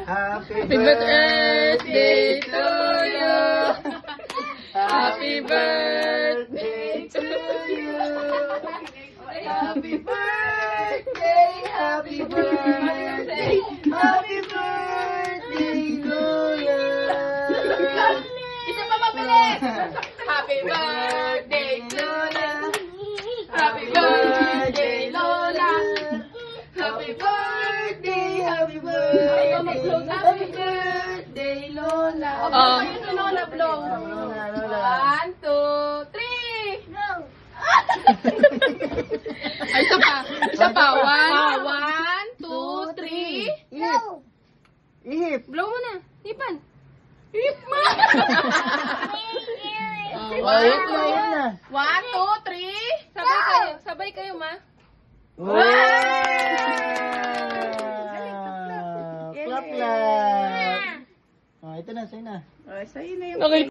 Happy birthday to you. Happy birthday to you. Happy birthday, happy birthday, happy birthday to you. Isa pa mabilis. Happy birthday Lola. Happy birthday Lola. Happy birthday, happy birthday, happy birthday, Lola. Oh. Si Lola blow. Lola. 1, 2, 3. Go. Ay, isa pa. Isa pa. 1, 2, 3. Ihip. Ihip. Blow mo na. Hipan. Hip mo. Oh, ihip na. 1, 2, 3. Sabay kayo. Sabay kayo, ma. Wow! Clap, clap. Oh, ito na, sa'yo na. Okay.